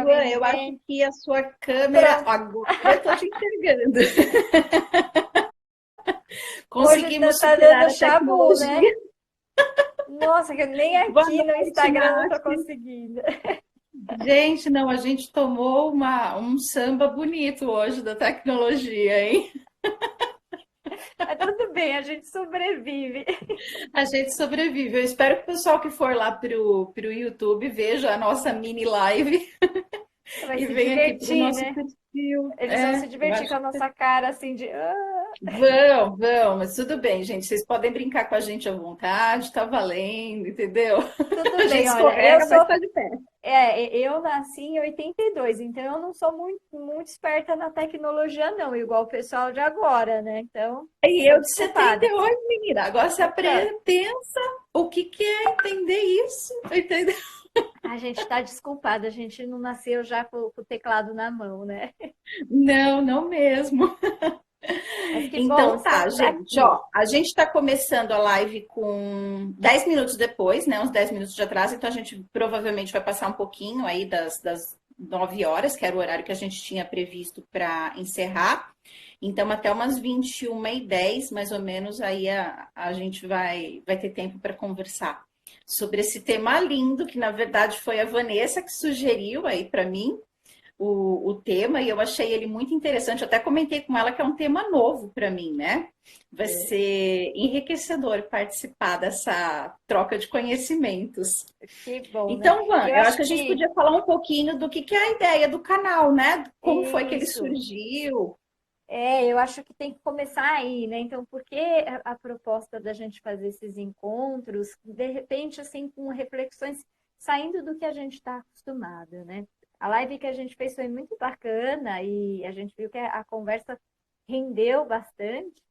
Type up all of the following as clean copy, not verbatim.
Alguém Ivan, me eu acho vê? que a sua câmera. Pronto. Agora eu tô te enxergando. Hoje Conseguimos tá superar dando a chabu, né? tecnologia. Nossa, que nem Boa aqui no noite, Instagram eu tô Nath. conseguindo. Gente, não, a gente tomou um samba bonito hoje da tecnologia, hein? Mas tudo bem, a gente sobrevive. A gente sobrevive. Eu espero que o pessoal que for lá pro YouTube veja a nossa mini live Vai e se venha aqui para o divertir, nosso né? perfil. Eles vão se É, eu divertir com acho. a nossa cara, assim, de... "Ah". Vão, mas tudo bem, gente. Vocês podem brincar com a gente à vontade, tá valendo, entendeu? Tudo A gente bem, olha, eu escorrega, mas sou... tá de pé. Eu nasci em 82, então eu não sou muito esperta na tecnologia, não, igual o pessoal de agora, né? Então, E tô eu de desculpada. 78, menina. Agora você Então, pensa o que que é entender isso, entendeu? a gente tá desculpada, a gente não nasceu já com o teclado na mão, né? Não, não mesmo. Mas que bom, Então tá, estamos gente, aqui. ó, a gente está começando a live com 10 minutos depois, né? Uns 10 minutos de atraso, então a gente provavelmente vai passar um pouquinho aí das 9 horas, que era o horário que a gente tinha previsto para encerrar. Então, até umas 21h10, mais ou menos, aí a gente vai ter tempo para conversar sobre esse tema lindo, que na verdade foi a Vanessa que sugeriu aí para mim o tema e eu achei ele muito interessante. Eu até comentei com ela que é um tema novo para mim, né? Vai É, ser enriquecedor participar dessa troca de conhecimentos. que bom, né? Então, Van, Eu eu acho acho que a gente que podia falar um pouquinho do que é a ideia do canal, né? Como foi que ele isso. surgiu? Eu acho que tem que começar aí, né? Então, por que a proposta da gente fazer esses encontros, de repente, assim, com reflexões saindo do que a gente está acostumado, né? A live que a gente fez foi muito bacana e a gente viu que a conversa rendeu bastante.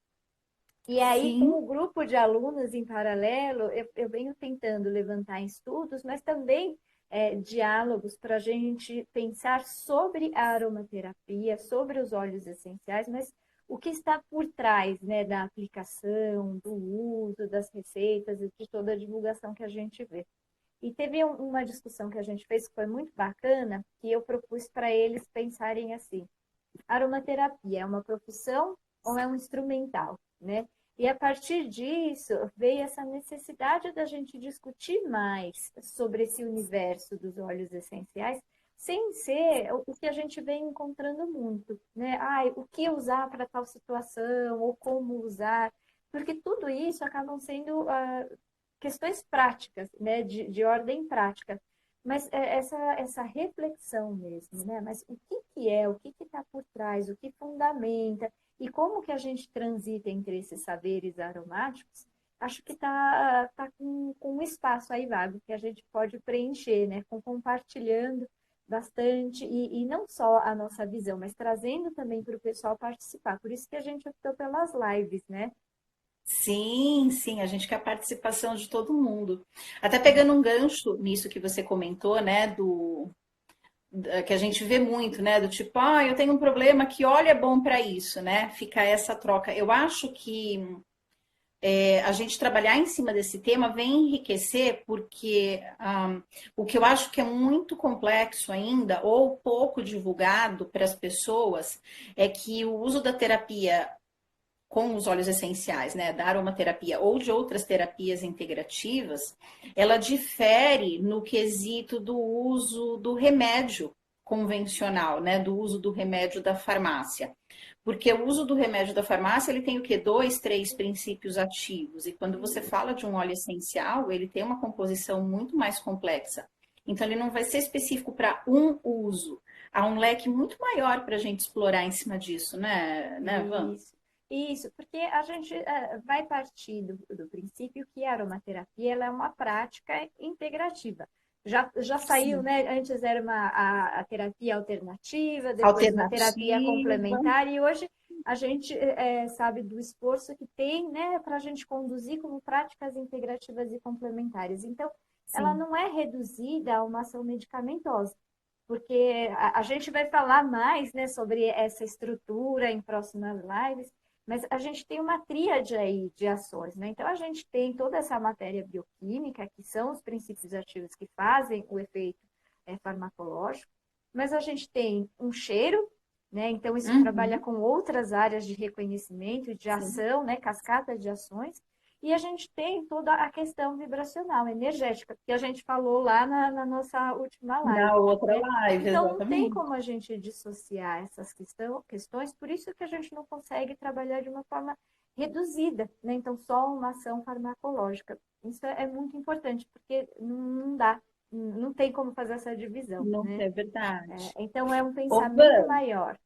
E aí, com Sim, o grupo de alunos em paralelo, eu venho tentando levantar estudos, mas também diálogos para a gente pensar sobre a aromaterapia, sobre os óleos essenciais, mas o que está por trás, né, da aplicação, do uso, das receitas e de toda a divulgação que a gente vê. E teve uma discussão que a gente fez que foi muito bacana, que eu propus para eles pensarem assim: aromaterapia é uma profissão ou é um instrumental, né? E a partir disso veio essa necessidade da gente discutir mais sobre esse universo dos óleos essenciais, sem ser o que a gente vem encontrando muito, né? Ai, o que usar para tal situação ou como usar, porque tudo isso acabam sendo questões práticas, né? De ordem prática. Mas essa reflexão mesmo, né? Mas o que que é, o que que está por trás, o que fundamenta e como que a gente transita entre esses saberes aromáticos, acho que tá com um espaço aí vago que a gente pode preencher, né? Compartilhando bastante e não só a nossa visão, mas trazendo também para o pessoal participar. Por isso que a gente optou pelas lives, né? sim, a gente quer a participação de todo mundo. Até pegando um gancho nisso que você comentou, né, que a gente vê muito, né? Do tipo, eu tenho um problema, que óleo é bom para isso, né? Fica essa troca. Eu acho que a gente trabalhar em cima desse tema vem enriquecer, porque o que eu acho que é muito complexo ainda, ou pouco divulgado para as pessoas, é que o uso da terapia com os óleos essenciais, né, da aromaterapia ou de outras terapias integrativas, ela difere no quesito do uso do remédio convencional, né, do uso do remédio da farmácia. Porque o uso do remédio da farmácia, ele tem o quê? Dois, três princípios ativos. E quando você fala de um óleo essencial, ele tem uma composição muito mais complexa. Então, ele não vai ser específico para um uso. Há um leque muito maior para a gente explorar em cima disso, né, Van? Isso, isso, porque a gente vai partir do princípio que a aromaterapia ela é uma prática integrativa. Já saiu, Sim. né? Antes era a terapia alternativa, depois uma terapia Alternativa, complementar, e hoje a gente sabe do esforço que tem, né, para a gente conduzir como práticas integrativas e complementares. Então, ela sim. não é reduzida a uma ação medicamentosa porque a gente vai falar mais, né, sobre essa estrutura em próximas lives, mas a gente tem uma tríade aí de ações, né? Então a gente tem toda essa matéria bioquímica, que são os princípios ativos que fazem o efeito farmacológico. mas a gente tem um cheiro, né? Então, isso trabalha Uhum. com outras áreas de reconhecimento, de Sim. ação, né? Cascata de ações. E a gente tem toda a questão vibracional, energética, que a gente falou lá na nossa última Na live, outra né? live, Então, não tem exatamente. como a gente dissociar essas questões, por isso que a gente não consegue trabalhar de uma forma reduzida, né? Então, só uma ação farmacológica. Isso é muito importante, porque não dá, não tem como fazer essa divisão, Não né? é verdade. Então, é um Ô, pensamento Van, maior.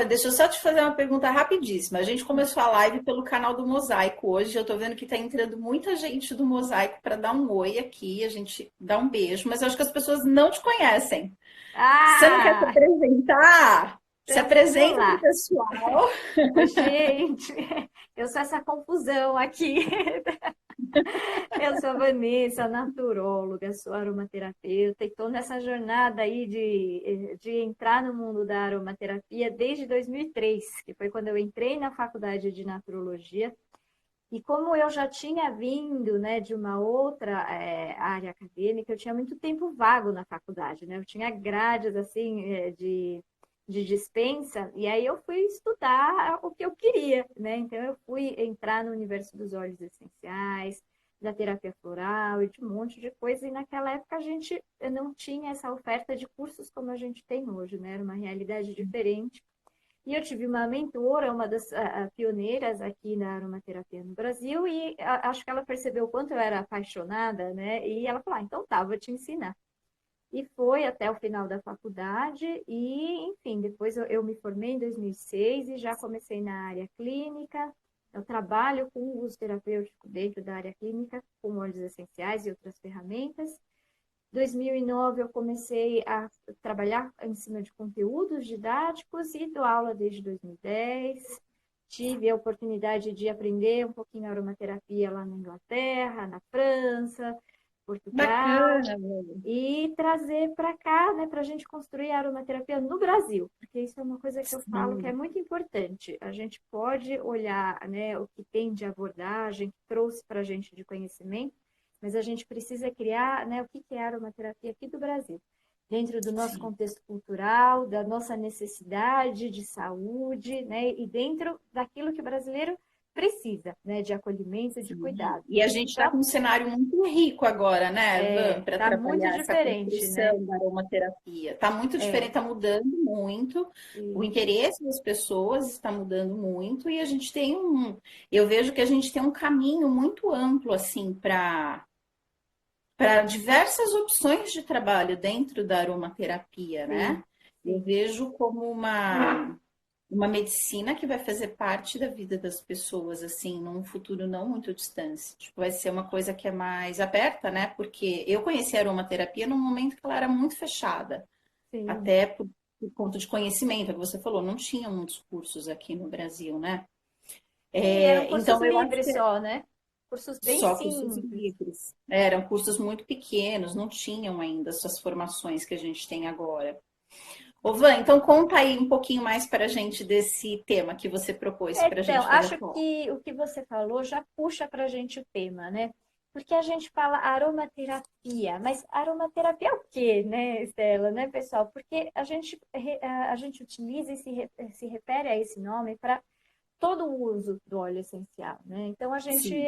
Deixa eu só te fazer uma pergunta rapidíssima. A gente começou a live pelo canal do Mosaico hoje. Eu tô vendo que tá entrando muita gente do Mosaico para dar um oi aqui, a gente dá um beijo, mas eu acho que as pessoas não te conhecem. Você não quer se Ah, apresentar? Se então vamos apresenta pro lá. pessoal. Ô, gente, eu sou essa confusão aqui. Eu sou a Vanessa, naturóloga, sou aromaterapeuta e estou nessa jornada aí de entrar no mundo da aromaterapia desde 2003, que foi quando eu entrei na faculdade de naturologia. E como eu já tinha vindo, né, de uma outra área acadêmica, eu tinha muito tempo vago na faculdade, né? Eu tinha grades assim de dispensa e aí eu fui estudar o que eu queria, né? Então eu fui entrar no universo dos óleos essenciais, da terapia floral e de um monte de coisa. E naquela época a gente não tinha essa oferta de cursos como a gente tem hoje, né? Era uma realidade diferente. E eu tive uma mentora, uma das pioneiras aqui na aromaterapia no Brasil, e acho que ela percebeu o quanto eu era apaixonada, né? E ela falou: ah, então tá, vou te ensinar. E foi até o final da faculdade, e enfim, depois eu me formei em 2006 e já comecei na área clínica. Eu trabalho com uso terapêutico dentro da área clínica, com óleos essenciais e outras ferramentas. 2009 eu comecei a trabalhar em cima de conteúdos didáticos e dou aula desde 2010. Tive a oportunidade de aprender um pouquinho a aromaterapia lá na Inglaterra, na França, Portugal, Bacana, velho. e trazer para cá, né, para a gente construir a aromaterapia no Brasil, porque isso é uma coisa que eu falo que é Sim, muito importante. A gente pode olhar, né, o que tem de abordagem, que trouxe para a gente de conhecimento, mas a gente precisa criar, né, o que é a aromaterapia aqui do Brasil, dentro do nosso sim. contexto cultural, da nossa necessidade de saúde, né, e dentro daquilo que o brasileiro precisa, né, de acolhimento, de Sim. cuidado. E a gente está Então, com um cenário muito rico agora, né, Van, para tá muito trabalhar essa diferente, né? construção da aromaterapia. Está muito diferente, É, está mudando muito. O isso. interesse das pessoas está mudando muito e a gente tem eu vejo que a gente tem um caminho muito amplo assim para diversas opções de trabalho dentro da aromaterapia, né? Sim, Eu sim. vejo como uma medicina que vai fazer parte da vida das pessoas, assim, num futuro não muito distante. Tipo, vai ser uma coisa que é mais aberta, né? Porque eu conheci a aromaterapia num momento que ela era muito fechada, Sim. até por conta de conhecimento, é o que você falou, não tinha muitos cursos aqui no Brasil, né? Sim, eram cursos Então, eu acho livres que só, né? Cursos bem só cursos simples. livres. Eram cursos muito pequenos, não tinham ainda essas formações que a gente tem agora. Ô, Van, então conta aí um pouquinho mais para a gente desse tema que você propôs para a Então, gente fazer acho agora. que o que você falou já puxa para a gente o tema, né? Porque a gente fala aromaterapia, mas aromaterapia é o quê, né, Estela, né, pessoal? Porque a gente utiliza e se refere a esse nome para todo o uso do óleo essencial, né? Então Sim.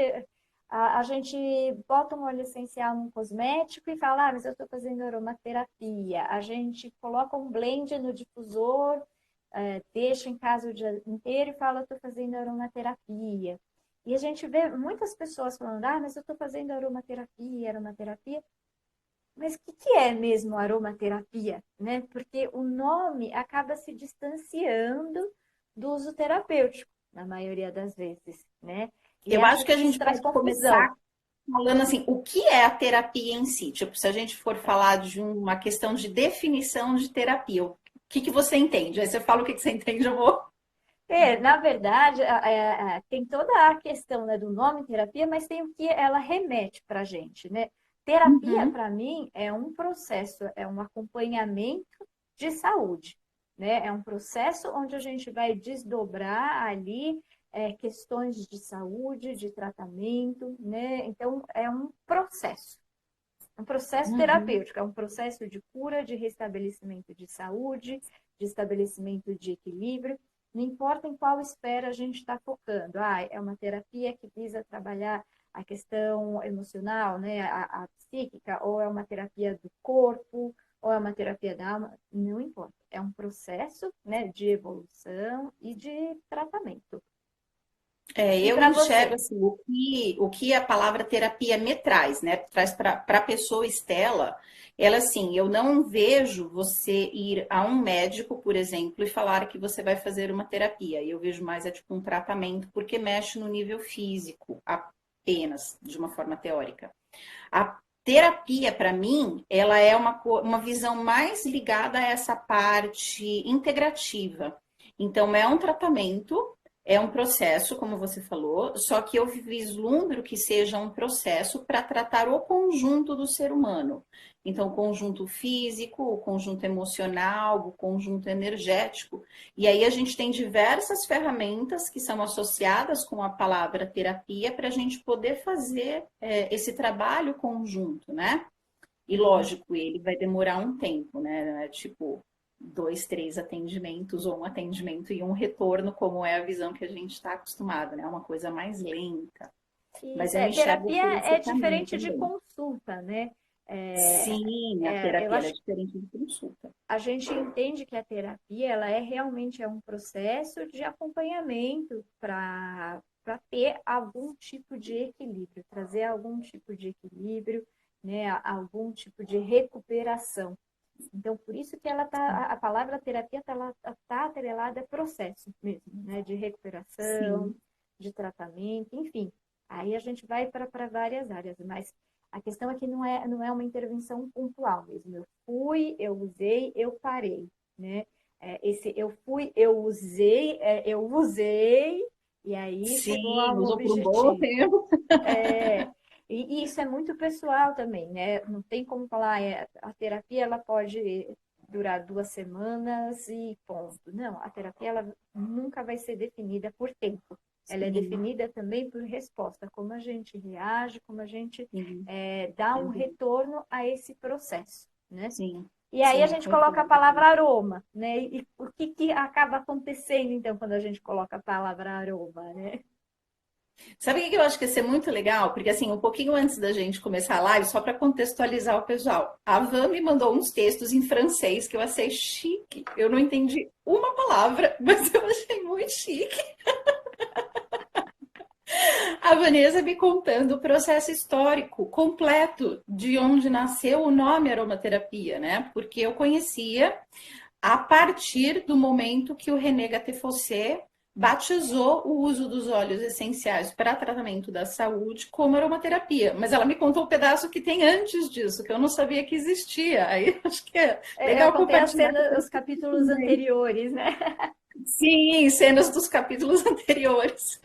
a gente bota um óleo essencial num cosmético e fala, ah, mas eu estou fazendo aromaterapia. A gente coloca um blend no difusor, deixa em casa o dia inteiro e fala, estou fazendo aromaterapia. E a gente vê muitas pessoas falando, ah, mas eu estou fazendo aromaterapia, aromaterapia. Mas o que é mesmo aromaterapia, né? Porque o nome acaba se distanciando do uso terapêutico, na maioria das vezes, né? E Eu acho acho que a que isso gente traz pode confusão. começar falando assim, o que é a terapia em si? Tipo, se a gente for falar de uma questão de definição de terapia, o que você entende? Aí você fala o que você entende, eu vou. Na verdade, tem toda a questão, né, do nome terapia, mas tem o que ela remete para a gente, né? Terapia, Uhum. para mim, é um processo, é um acompanhamento de saúde, né? É um processo onde a gente vai desdobrar ali questões de saúde, de tratamento, né? Então, é um processo. Um processo Uhum. terapêutico, é um processo de cura, de restabelecimento de saúde, de estabelecimento de equilíbrio. Não importa em qual esfera a gente está focando. É uma terapia que visa trabalhar a questão emocional, né, a psíquica, ou é uma terapia do corpo, ou é uma terapia da alma, não importa. É um processo, né, de evolução e de tratamento. E Eu para enxergo você? assim, o que a palavra terapia me traz, né? Traz para a pessoa Estela, ela assim, eu não vejo você ir a um médico, por exemplo, e falar que você vai fazer uma terapia. Eu vejo mais tipo um tratamento, porque mexe no nível físico apenas, de uma forma teórica. A terapia, para mim, ela é uma visão mais ligada a essa parte integrativa. Então, é um tratamento, é um processo, como você falou, só que eu vislumbro que seja um processo para tratar o conjunto do ser humano. Então, o conjunto físico, o conjunto emocional, o conjunto energético. E aí a gente tem diversas ferramentas que são associadas com a palavra terapia para a gente poder fazer esse trabalho conjunto, né? E Uhum. lógico, ele vai demorar um tempo, né? Tipo, 2, 3 atendimentos, ou um atendimento e um retorno, como é a visão que a gente está acostumado, né? Uma coisa mais lenta. Mas Isso, eu enxergo terapia por esse é caminho diferente de também. consulta, né? Sim, a Eu terapia ela é acho diferente de consulta. a gente entende que a terapia ela é realmente um processo de acompanhamento para ter algum tipo de equilíbrio, trazer algum tipo de equilíbrio, né, algum tipo de recuperação. Então, por isso que ela tá, a palavra terapia tá atrelada a processo mesmo, né, de recuperação, Sim, de tratamento, enfim. Aí a gente vai para várias áreas, mas a questão é que não é uma intervenção pontual mesmo. Eu fui, eu usei, eu parei, né? Esse eu fui, eu usei, e aí chegou sim, ao usou por um bom objetivo. tempo. É, e isso é muito pessoal também, né? Não tem como falar, a terapia ela pode durar 2 semanas e ponto. Não, a terapia ela nunca vai ser definida por tempo. Ela é Sim, definida também por resposta, como a gente reage, como a gente sim, dá um sem dúvida. retorno a esse processo, né? Sim, E aí a sim, gente coloca a concordo. palavra aroma, né? E o que, que acaba acontecendo, então, quando a gente coloca a palavra aroma, né? Sabe o que eu acho que ia ser muito legal? Porque, assim, um pouquinho antes da gente começar a live, só para contextualizar o pessoal, a Van me mandou uns textos em francês que eu achei chique. Eu não entendi uma palavra, mas eu achei muito chique. A Vanessa me contando o processo histórico completo de onde nasceu o nome aromaterapia, né? Porque eu conhecia a partir do momento que o René Gattefossé batizou o uso dos óleos essenciais para tratamento da saúde como aromaterapia. Mas ela me contou o pedaço que tem antes disso, que eu não sabia que existia. Aí acho que é Eu legal contei as compartilhar com cenas, a os capítulos também. anteriores, né? Sim, cenas dos capítulos anteriores.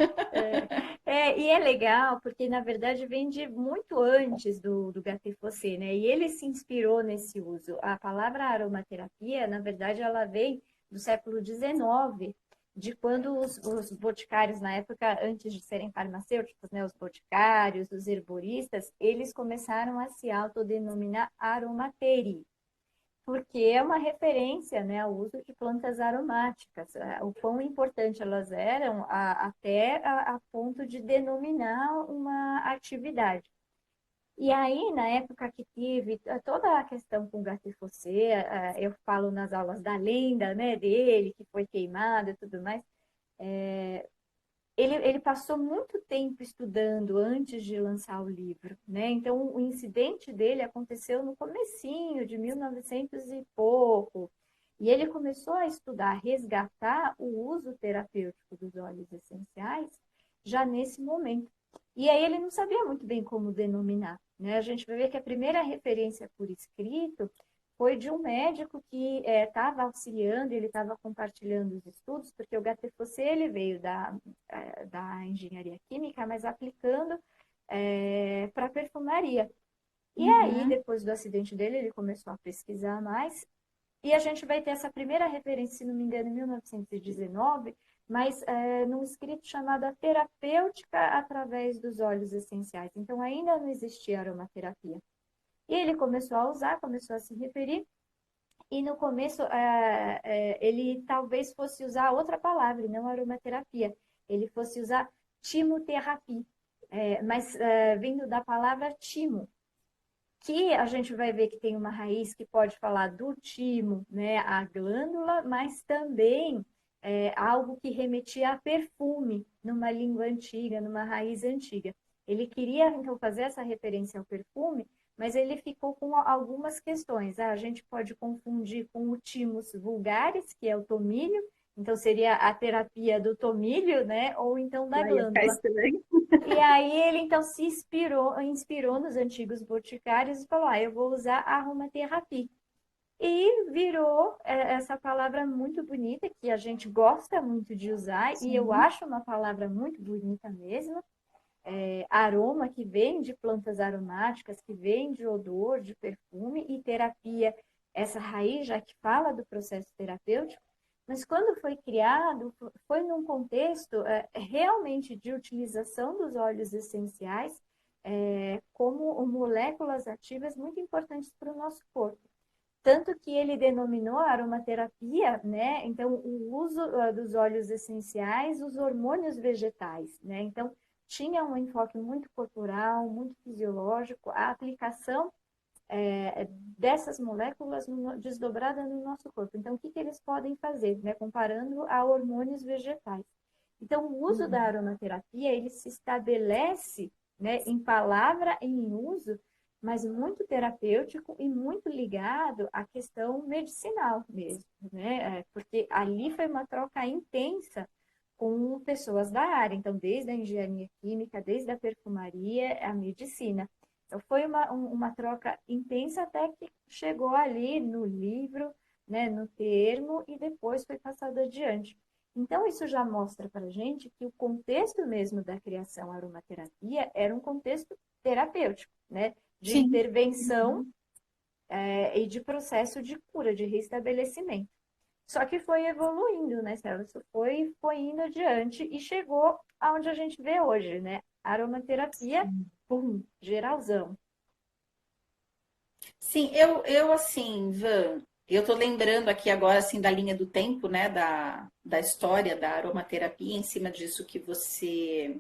E é legal, porque na verdade vem de muito antes do Gattefossé, né? E ele se inspirou nesse uso. A palavra aromaterapia, na verdade, ela vem do século XIX, de quando os boticários, na época, antes de serem farmacêuticos, né? Os boticários, os herboristas, eles começaram a se autodenominar aromateri, porque é uma referência, né, ao uso de plantas aromáticas, o quão importante elas eram até a ponto de denominar uma atividade. E aí, na época que tive toda a questão com o Gattefossé, eu falo nas aulas da lenda, né, dele, que foi queimado e tudo mais, ele passou muito tempo estudando antes de lançar o livro, né? Então, o incidente dele aconteceu no comecinho de 1900 e pouco, e ele começou a estudar, resgatar o uso terapêutico dos óleos essenciais já nesse momento. E aí ele não sabia muito bem como denominar, né? A gente vai ver que a primeira referência por escrito foi de um médico que estava auxiliando, ele estava compartilhando os estudos, porque o Gattefossé ele veio da engenharia química, mas aplicando para perfumaria. E aí, Uhum. depois do acidente dele, ele começou a pesquisar mais, e a gente vai ter essa primeira referência, se não me engano, em 1919, mas num escrito chamado A Terapêutica através dos Óleos Essenciais. Então, ainda não existia aromaterapia. E ele começou a usar, começou a se referir, e no começo ele talvez fosse usar outra palavra, e não aromaterapia. Ele fosse usar timoterapia, mas vindo da palavra timo, que a gente vai ver que tem uma raiz que pode falar do timo, né, a glândula, mas também algo que remetia a perfume, numa língua antiga, numa raiz antiga. Ele queria, então, fazer essa referência ao perfume, mas ele ficou com algumas questões. A gente pode confundir com o thymus vulgaris, que é o tomilho, então seria a terapia do tomilho, né, ou então da Vai ficar glândula. estranho. E aí ele então se inspirou nos antigos boticários e falou: eu vou usar a aromaterapia. E virou essa palavra muito bonita, que a gente gosta muito de usar, e eu Sim. acho uma palavra muito bonita mesmo. Aroma, que vem de plantas aromáticas, que vem de odor, de perfume, e terapia, essa raiz já que fala do processo terapêutico. Mas quando foi criado, foi num contexto realmente de utilização dos óleos essenciais como moléculas ativas muito importantes para o nosso corpo. Tanto que ele denominou a aromaterapia, né? Então, o uso dos óleos essenciais, os hormônios vegetais, né? Então, tinha um enfoque muito corporal, muito fisiológico, a aplicação dessas moléculas desdobrada no nosso corpo. Então, o que eles podem fazer, né? Comparando a hormônios vegetais. Então, o uso da aromaterapia, ele se estabelece, né, em palavra e em uso, mas muito terapêutico e muito ligado à questão medicinal mesmo, né? Porque ali foi uma troca intensa com pessoas da área, então desde a engenharia química, desde a perfumaria, a medicina. Então foi uma troca intensa até que chegou ali no livro, né, no termo, e depois foi passado adiante. Então, isso já mostra para a gente que o contexto mesmo da criação aromaterapia era um contexto terapêutico, né? De Sim. intervenção e de processo de cura, de restabelecimento. Só que foi evoluindo, né, Celso? Foi indo adiante e chegou aonde a gente vê hoje, né? Aromaterapia, pum, geralzão. Sim, eu assim, Van, eu tô lembrando aqui agora, assim, da linha do tempo, né, da história da aromaterapia, em cima disso que você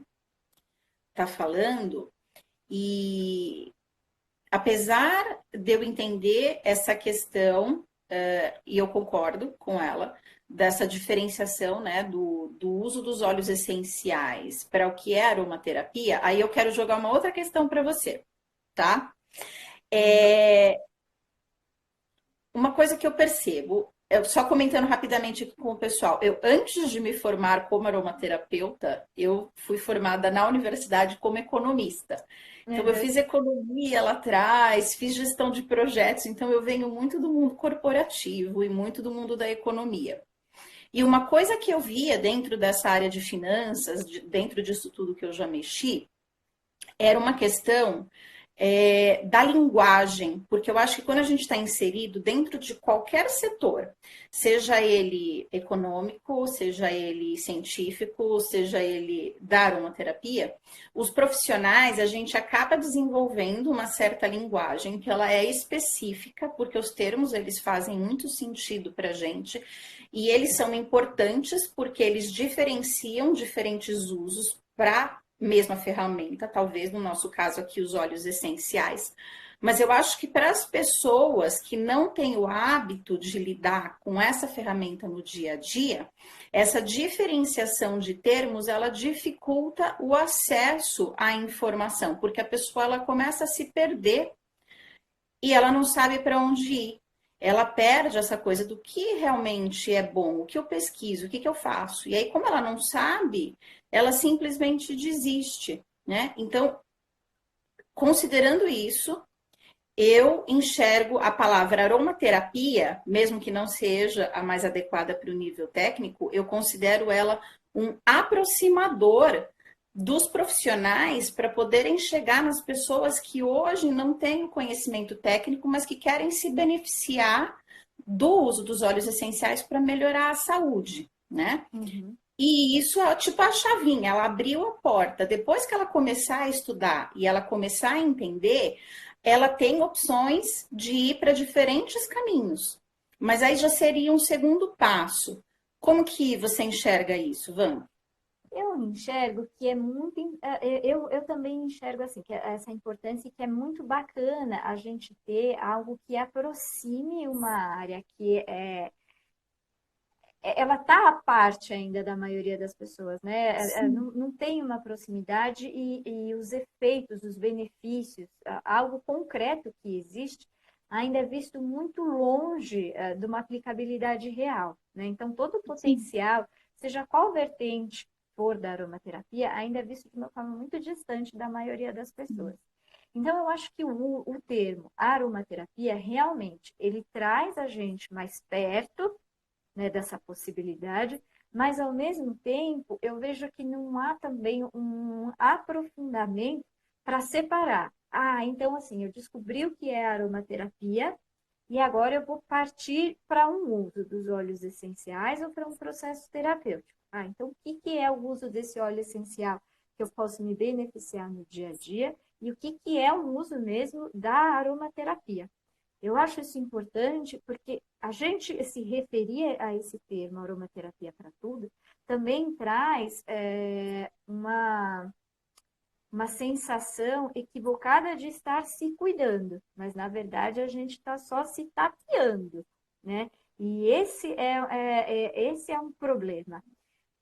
tá falando, e apesar de eu entender essa questão, e eu concordo com ela, dessa diferenciação, né, do uso dos óleos essenciais para o que é aromaterapia, aí eu quero jogar uma outra questão para você, tá? É, uma coisa que eu percebo, eu só comentando rapidamente aqui com o pessoal, eu antes de me formar como aromaterapeuta, eu fui formada na universidade como economista. Então eu Uhum. fiz economia lá atrás, fiz gestão de projetos, então eu venho muito do mundo corporativo e muito do mundo da economia. E uma coisa que eu via dentro dessa área de finanças, dentro disso tudo que eu já mexi, era uma questão da linguagem, porque eu acho que quando a gente está inserido dentro de qualquer setor, seja ele econômico, seja ele científico, seja ele da aromaterapia, os profissionais, a gente acaba desenvolvendo uma certa linguagem que ela é específica, porque os termos eles fazem muito sentido para a gente, e eles são importantes porque eles diferenciam diferentes usos para mesma ferramenta, talvez no nosso caso aqui os óleos essenciais. Mas eu acho que para as pessoas que não têm o hábito de lidar com essa ferramenta no dia a dia, essa diferenciação de termos, ela dificulta o acesso à informação, porque a pessoa ela começa a se perder e ela não sabe para onde ir. Ela perde essa coisa do que realmente é bom, o que eu pesquiso, o que eu faço. E aí, como ela não sabe, ela simplesmente desiste, né? Então, considerando isso, eu enxergo a palavra aromaterapia, mesmo que não seja a mais adequada para o nível técnico, eu considero ela um aproximador dos profissionais para poderem chegar nas pessoas que hoje não têm o conhecimento técnico, mas que querem se beneficiar do uso dos óleos essenciais para melhorar a saúde, né? Uhum. E isso é tipo a chavinha, ela abriu a porta. Depois que ela começar a estudar e ela começar a entender, ela tem opções de ir para diferentes caminhos. Mas aí já seria um segundo passo. Como que você enxerga isso, Van? Eu enxergo que é muito. Eu também enxergo assim, que essa importância e que é muito bacana a gente ter algo que aproxime uma área que ela está à parte ainda da maioria das pessoas, né? Sim. Não tem uma proximidade e os efeitos, os benefícios, algo concreto que existe, ainda é visto muito longe de uma aplicabilidade real, né? Então, todo o Sim. potencial, seja qual vertente for da aromaterapia, ainda é visto de uma forma muito distante da maioria das pessoas. Então, eu acho que o termo aromaterapia, realmente, ele traz a gente mais perto, né, dessa possibilidade, mas ao mesmo tempo eu vejo que não há também um aprofundamento para separar. Ah, então assim, eu descobri o que é aromaterapia e agora eu vou partir para um uso dos óleos essenciais ou para um processo terapêutico. Ah, então o que que é o uso desse óleo essencial que eu posso me beneficiar no dia a dia e o que que é o uso mesmo da aromaterapia? Eu acho isso importante porque a gente se referir a esse termo aromaterapia para tudo também traz uma sensação equivocada de estar se cuidando, mas na verdade a gente está só se tapeando, né? E esse é um problema,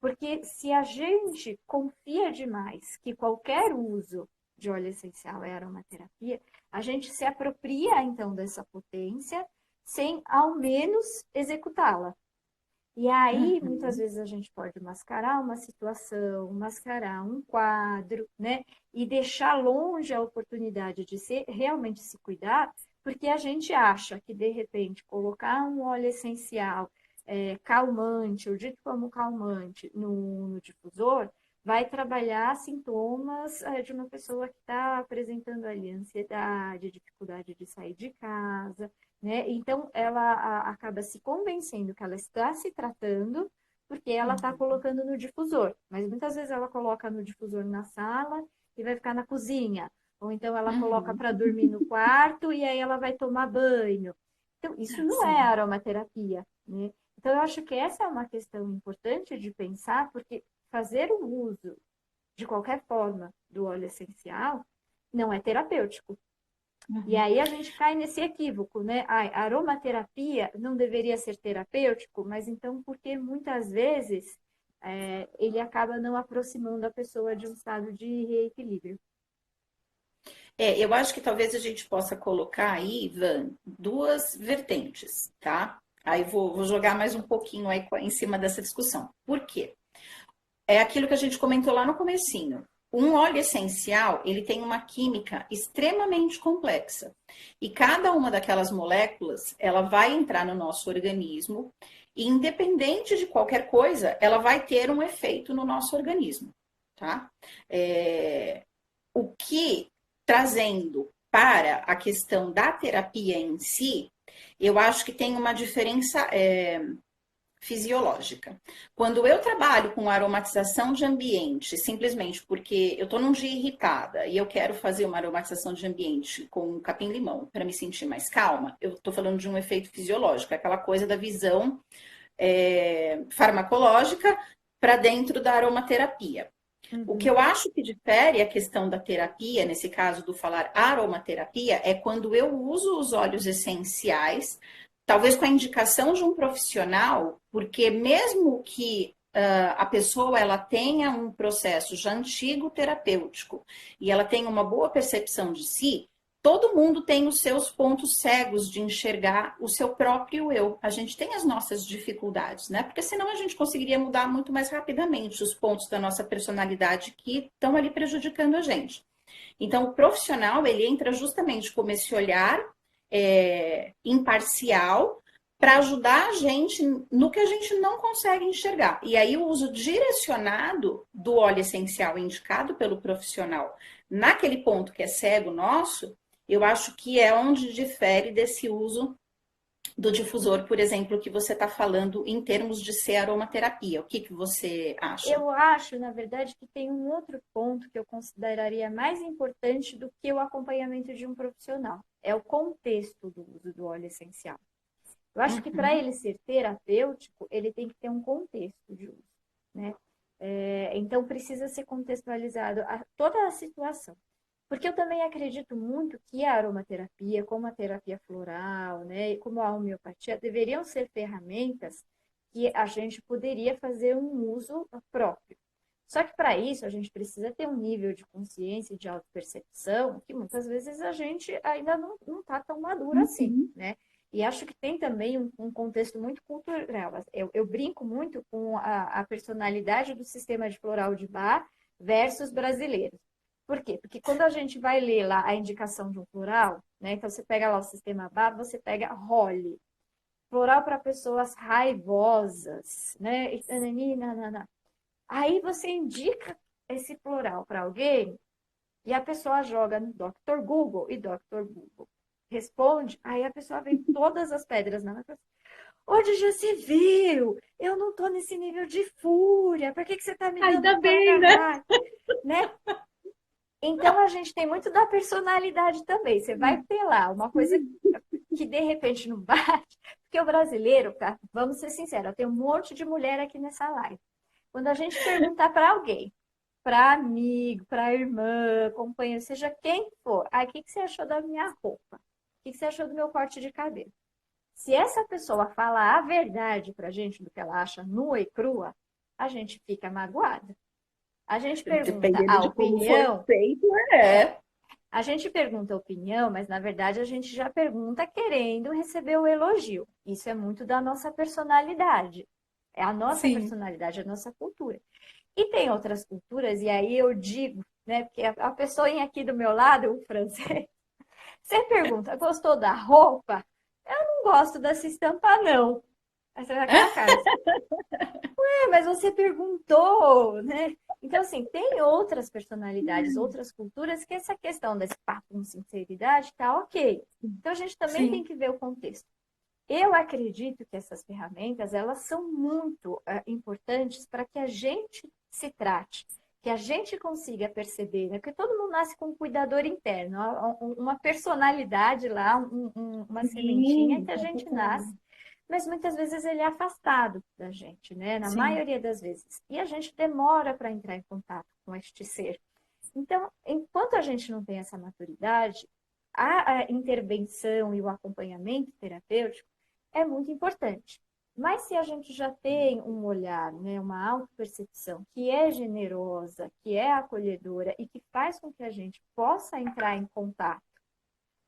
porque se a gente confia demais que qualquer uso de óleo essencial é aromaterapia, a gente se apropria então dessa potência sem ao menos executá-la. E aí, muitas Uhum. vezes a gente pode mascarar uma situação, mascarar um quadro, né? E deixar longe a oportunidade de realmente se cuidar, porque a gente acha que, de repente, colocar um óleo essencial calmante, ou dito como calmante, no difusor, vai trabalhar sintomas de uma pessoa que está apresentando ali ansiedade, dificuldade de sair de casa, né? Então, ela acaba se convencendo que ela está se tratando porque ela está Uhum. colocando no difusor. Mas muitas vezes ela coloca no difusor na sala e vai ficar na cozinha. Ou então ela coloca Uhum. para dormir no quarto e aí ela vai tomar banho. Então, isso não é Sim. aromaterapia, né? Então, eu acho que essa é uma questão importante de pensar, porque fazer o uso de qualquer forma do óleo essencial não é terapêutico. E Uhum. aí a gente cai nesse equívoco, né? A aromaterapia não deveria ser terapêutico, mas então porque muitas vezes ele acaba não aproximando a pessoa de um estado de reequilíbrio. Eu acho que talvez a gente possa colocar aí, Ivan, duas vertentes, tá? Aí vou jogar mais um pouquinho aí em cima dessa discussão. Por quê? É aquilo que a gente comentou lá no comecinho. Um óleo essencial, ele tem uma química extremamente complexa. E cada uma daquelas moléculas, ela vai entrar no nosso organismo e independente de qualquer coisa, ela vai ter um efeito no nosso organismo, tá? É, o que, trazendo para a questão da terapia em si, eu acho que tem uma diferença fisiológica. Quando eu trabalho com aromatização de ambiente, simplesmente porque eu estou num dia irritada e eu quero fazer uma aromatização de ambiente com capim-limão para me sentir mais calma, eu estou falando de um efeito fisiológico, aquela coisa da visão farmacológica para dentro da aromaterapia. O que Uhum. eu acho que difere a questão da terapia, nesse caso do falar aromaterapia, é quando eu uso os óleos essenciais, talvez com a indicação de um profissional, porque mesmo que a pessoa ela tenha um processo já antigo terapêutico e ela tenha uma boa percepção de si, todo mundo tem os seus pontos cegos de enxergar o seu próprio eu. A gente tem as nossas dificuldades, né? Porque senão a gente conseguiria mudar muito mais rapidamente os pontos da nossa personalidade que estão ali prejudicando a gente. Então, o profissional, ele entra justamente como esse olhar imparcial para ajudar a gente no que a gente não consegue enxergar. E aí, o uso direcionado do óleo essencial indicado pelo profissional naquele ponto que é cego nosso, eu acho que é onde difere desse uso do difusor, por exemplo, que você está falando em termos de ser aromaterapia. O que que você acha? Eu acho, na verdade, que tem um outro ponto que eu consideraria mais importante do que o acompanhamento de um profissional. É o contexto do uso do óleo essencial. Eu acho que para Uhum. ele ser terapêutico, ele tem que ter um contexto de uso, né? Então precisa ser contextualizado toda a situação. Porque eu também acredito muito que a aromaterapia, como a terapia floral, né, e como a homeopatia, deveriam ser ferramentas que a gente poderia fazer um uso próprio. Só que para isso a gente precisa ter um nível de consciência e de autopercepção que muitas vezes a gente ainda não está tão maduro assim, Uhum. né? E acho que tem também um contexto muito cultural. Eu brinco muito com a personalidade do sistema de floral de Bach versus brasileiro. Por quê? Porque quando a gente vai ler lá a indicação de um floral, né? Então você pega lá o sistema Bach, você pega Holly, floral para pessoas raivosas, né? E nananina. Aí você indica esse floral para alguém e a pessoa joga no Dr. Google e Dr. Google responde, aí a pessoa vem todas as pedras na cabeça. Onde já se viu? Eu não tô nesse nível de fúria. Por que que você tá me dando Ainda bem, carga né? rápida? Né? Então a gente tem muito da personalidade também. Você vai ter lá uma coisa que de repente não bate, porque o brasileiro, cara, vamos ser sinceros, tem um monte de mulher aqui nessa live. Quando a gente perguntar para alguém, para amigo, para irmã, companheiro, seja quem for, aí o que, que você achou da minha roupa? O que, que você achou do meu corte de cabelo? Se essa pessoa falar a verdade pra gente do que ela acha nua e crua, a gente fica magoada. A gente pergunta Dependendo a de como for opinião, feito, é, é. a gente pergunta a opinião, mas na verdade a gente já pergunta querendo receber o elogio. Isso é muito da nossa personalidade. É a nossa Sim. personalidade, a nossa cultura. E tem outras culturas, e aí eu digo, né, porque a pessoinha aqui do meu lado, o francês, você pergunta, gostou da roupa? Eu não gosto dessa estampa, não. Aí você vai com a cara assim, mas você perguntou, né? Então, assim, tem outras personalidades, outras culturas que essa questão desse papo com sinceridade tá ok. Então, a gente também tem Sim. que ver o contexto. Eu acredito que essas ferramentas, elas são muito importantes para que a gente se trate, que a gente consiga perceber, né? Porque todo mundo nasce com um cuidador interno, uma personalidade lá, uma sementinha Sim, que a com gente certeza. nasce, mas muitas vezes ele é afastado da gente, né? Na Sim. maioria das vezes. E a gente demora para entrar em contato com este ser. Então, enquanto a gente não tem essa maturidade, a intervenção e o acompanhamento terapêutico é muito importante. Mas se a gente já tem um olhar, né, uma autopercepção que é generosa, que é acolhedora e que faz com que a gente possa entrar em contato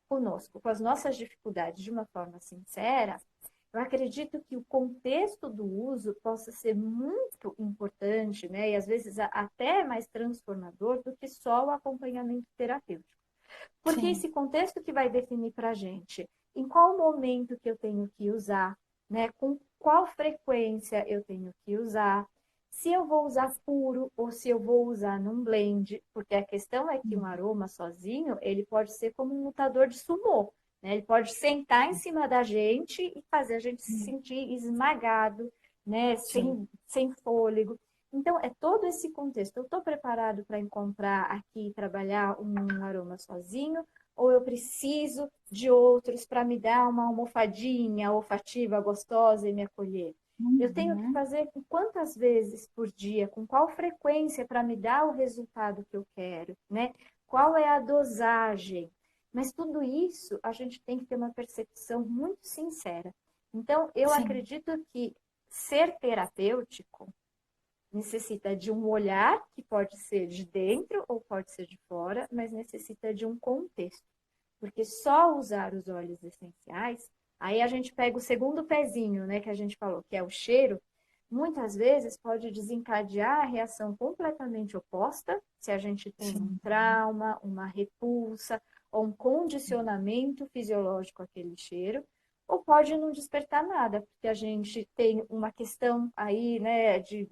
conosco, com as nossas dificuldades de uma forma sincera, eu acredito que o contexto do uso possa ser muito importante, né, e às vezes até mais transformador do que só o acompanhamento terapêutico. Porque Sim. esse contexto que vai definir para a gente em qual momento que eu tenho que usar, né, com qual frequência eu tenho que usar, se eu vou usar puro ou se eu vou usar num blend, porque a questão é que um aroma sozinho, ele pode ser como um lutador de sumô, né? Ele pode sentar em cima da gente e fazer a gente se sentir esmagado, né? Sim. Sem fôlego. Então, é todo esse contexto. Eu estou preparado para encontrar aqui e trabalhar um aroma sozinho? Ou eu preciso de outros para me dar uma almofadinha olfativa gostosa e me acolher? Eu tenho que Uhum. fazer quantas vezes por dia, com qual frequência para me dar o resultado que eu quero, né? Qual é a dosagem? Mas tudo isso a gente tem que ter uma percepção muito sincera. Então, eu Sim. acredito que ser terapêutico necessita de um olhar que pode ser de dentro ou pode ser de fora, mas necessita de um contexto. Porque só usar os óleos essenciais, aí a gente pega o segundo pezinho, né, que a gente falou, que é o cheiro, muitas vezes pode desencadear a reação completamente oposta, se a gente tem um Sim. trauma, uma repulsa ou um condicionamento fisiológico àquele cheiro, ou pode não despertar nada, porque a gente tem uma questão aí, né, de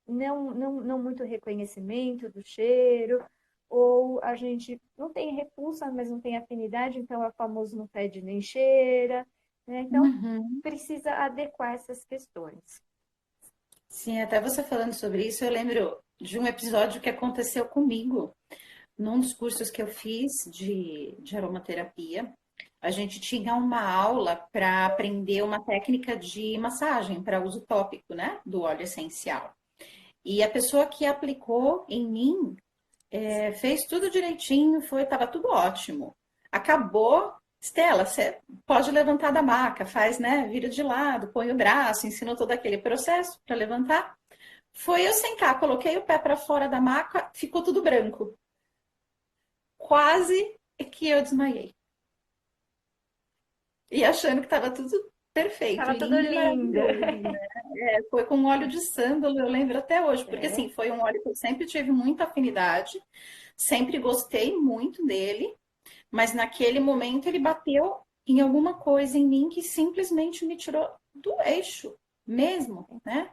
não muito reconhecimento do cheiro, ou a gente não tem repulsa, mas não tem afinidade, então é o famoso não fede nem cheira. né? Então, Uhum. precisa adequar essas questões. Sim, até você falando sobre isso, eu lembro de um episódio que aconteceu comigo. Num dos cursos que eu fiz de aromaterapia, a gente tinha uma aula para aprender uma técnica de massagem para uso tópico, né, do óleo essencial. E a pessoa que aplicou em mim fez tudo direitinho, estava tudo ótimo. Acabou, Estela, você pode levantar da maca, faz, né, vira de lado, põe o braço, ensinou todo aquele processo para levantar. Foi eu sentar, coloquei o pé para fora da maca, ficou tudo branco. Quase que eu desmaiei. E achando que estava tudo perfeito, Tava tudo lindo e lindo. maravilhoso, né? Foi com óleo de sândalo, eu lembro até hoje, porque É. assim, foi um óleo que eu sempre tive muita afinidade, sempre gostei muito dele, mas naquele momento ele bateu em alguma coisa em mim que simplesmente me tirou do eixo mesmo, né?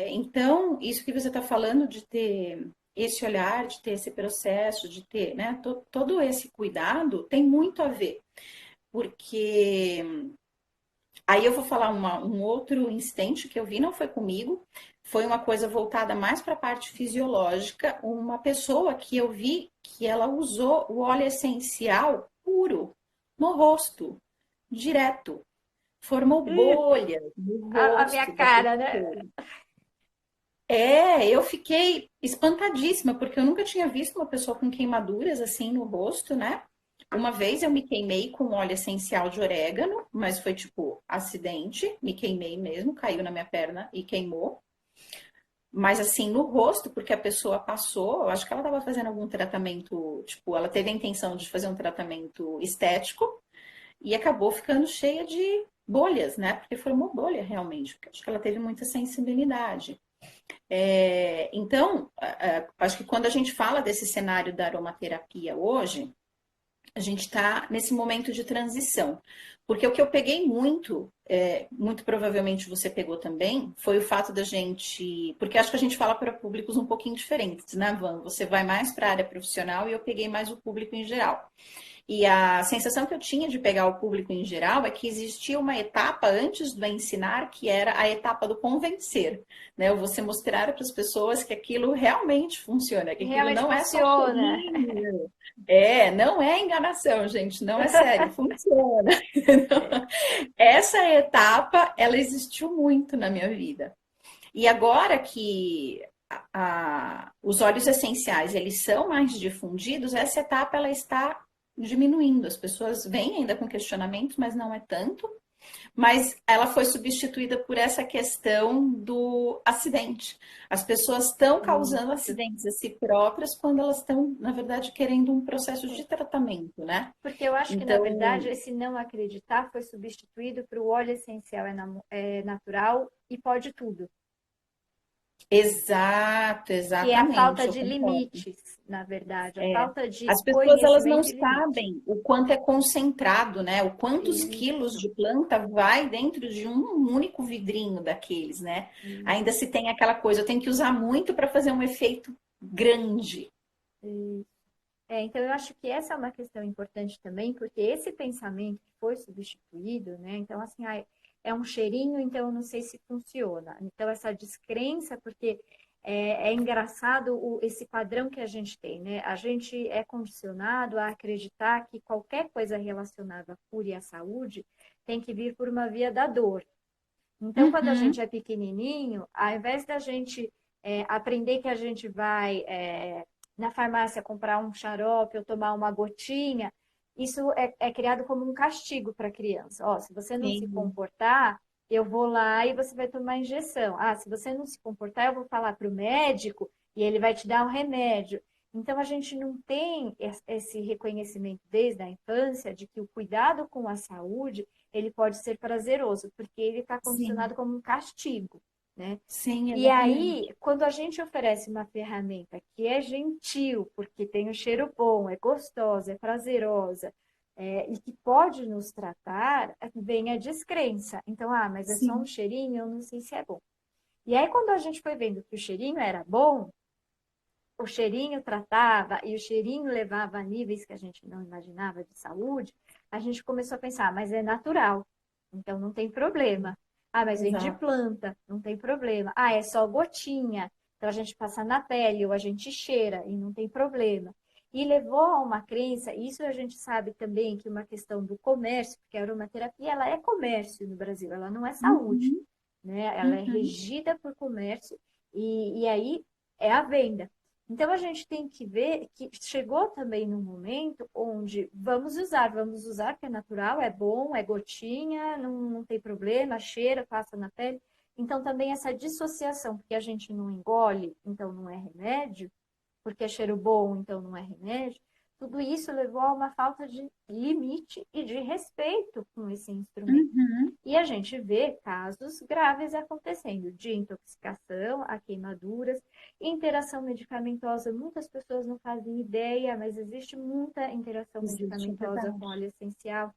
Então, isso que você está falando de ter esse olhar, de ter esse processo, de ter, né, todo esse cuidado tem muito a ver, porque aí eu vou falar um outro instante que eu vi, não foi comigo, foi uma coisa voltada mais para a parte fisiológica, uma pessoa que eu vi que ela usou o óleo essencial puro no rosto, direto. Formou Ih, bolhas no a minha rosto da cara, né? pessoa. Eu fiquei espantadíssima, porque eu nunca tinha visto uma pessoa com queimaduras assim no rosto, né? Uma vez eu me queimei com óleo essencial de orégano, mas foi tipo acidente, me queimei mesmo, caiu na minha perna e queimou. Mas assim, no rosto, porque a pessoa passou, eu acho que ela estava fazendo algum tratamento, tipo, ela teve a intenção de fazer um tratamento estético e acabou ficando cheia de bolhas, né? Porque formou bolha realmente, porque acho que ela teve muita sensibilidade. Então, acho que quando a gente fala desse cenário da aromaterapia hoje, a gente está nesse momento de transição. Porque o que eu peguei muito, muito provavelmente você pegou também, foi o fato da gente. Porque acho que a gente fala para públicos um pouquinho diferentes, né, Van? Você vai mais para a área profissional e eu peguei mais o público em geral. E a sensação que eu tinha de pegar o público em geral é que existia uma etapa antes do ensinar, que era a etapa do convencer, né? Você mostrar para as pessoas que aquilo realmente funciona, que aquilo Realmente não é só funciona. cheirinho, não é enganação, gente, não é sério, funciona. Essa etapa, ela existiu muito na minha vida. E agora que os óleos essenciais eles são mais difundidos, essa etapa ela está diminuindo. As pessoas vêm ainda com questionamentos, mas não é tanto. Mas ela foi substituída por essa questão do acidente. As pessoas estão causando Isso. acidentes a si próprias quando elas estão, na verdade, querendo um processo de tratamento, né? Porque eu acho que, na verdade, Então, esse não acreditar foi substituído para o óleo essencial é natural e pode tudo. exato, Que é a falta exatamente, eu de concordo. limites, na verdade, a falta de As pessoas elas não conhecimento e limite. sabem o quanto é concentrado, né? O quantos quilos Isso, de planta vai dentro de um único vidrinho daqueles, né? Ainda isso, se tem aquela coisa, eu tenho que usar muito para fazer um efeito grande. isso. Então, eu acho que essa é uma questão importante também, porque esse pensamento que foi substituído, né? Então, assim, é um cheirinho, então eu não sei se funciona. Então, essa descrença, porque é engraçado esse padrão que a gente tem, né? A gente é condicionado a acreditar que qualquer coisa relacionada à cura e à saúde tem que vir por uma via da dor. Então, quando a gente Uhum, é pequenininho, ao invés da gente aprender que a gente vai na farmácia comprar um xarope ou tomar uma gotinha, isso é criado como um castigo para a criança. Ó, se você não se sim, comportar, eu vou lá e você vai tomar injeção. Ah, se você não se comportar, eu vou falar para o médico e ele vai te dar um remédio. Então, a gente não tem esse reconhecimento desde a infância de que o cuidado com a saúde ele pode ser prazeroso, porque ele está sim, condicionado como um castigo, né? sim, E exatamente. aí, quando a gente oferece uma ferramenta que é gentil, porque tem um cheiro bom, é gostosa, é prazerosa, e que pode nos tratar, vem a descrença. Então, mas é só um Sim, cheirinho, eu não sei se é bom. E aí, quando a gente foi vendo que o cheirinho era bom, o cheirinho tratava e o cheirinho levava a níveis que a gente não imaginava de saúde, a gente começou a pensar, mas é natural. então não tem problema. Ah, mas vem de Exato. planta, não tem problema. Ah, é só gotinha, então a gente passa na pele ou a gente cheira e não tem problema. E levou a uma crença, isso a gente sabe também que uma questão do comércio, porque a aromaterapia ela é comércio no Brasil, ela não é saúde, Uhum, né? Ela é uhum, regida por comércio e aí é a venda. Então a gente tem que ver que chegou também num momento onde vamos usar, que é natural, é bom, é gotinha, não tem problema, cheira, passa na pele. Então também essa dissociação, porque a gente não engole, então não é remédio, porque é cheiro bom, então não é remédio. Tudo isso levou a uma falta de limite e de respeito com esse instrumento. uhum. E a gente vê casos graves acontecendo, de intoxicação, a queimaduras, interação medicamentosa. Muitas pessoas não fazem ideia, mas existe muita interação Existe, é medicamentosa com verdade. óleo essencial.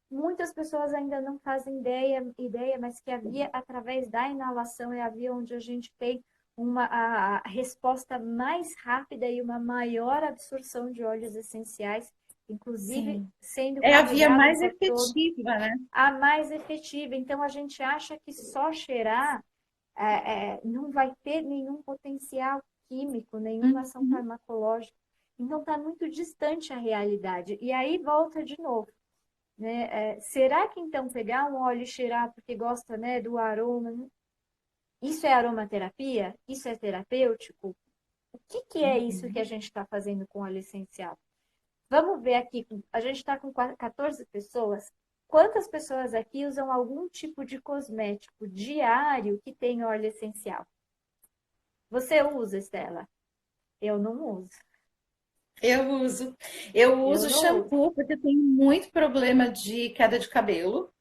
Muitas pessoas ainda não fazem ideia, mas que havia através da inalação é a via onde a gente tem a resposta mais rápida e uma maior absorção de óleos essenciais, inclusive Sim. sendo É a via carregado mais por todo efetiva, né? a mais efetiva. Então, a gente acha que só cheirar não vai ter nenhum potencial químico, nenhuma ação Uhum. farmacológica. Então, está muito distante a realidade. E aí volta de novo. Né? Será que então pegar um óleo e cheirar porque gosta, né, do aroma, isso é aromaterapia? Isso é terapêutico? O que, que é isso que a Uhum. gente está fazendo com óleo essencial? Vamos ver aqui, a gente está com 14 pessoas. Quantas pessoas aqui usam algum tipo de cosmético diário que tem óleo essencial? Você usa, Estela? Eu não uso. Eu uso. Eu Eu uso não uso. shampoo porque eu tenho muito problema de queda de cabelo.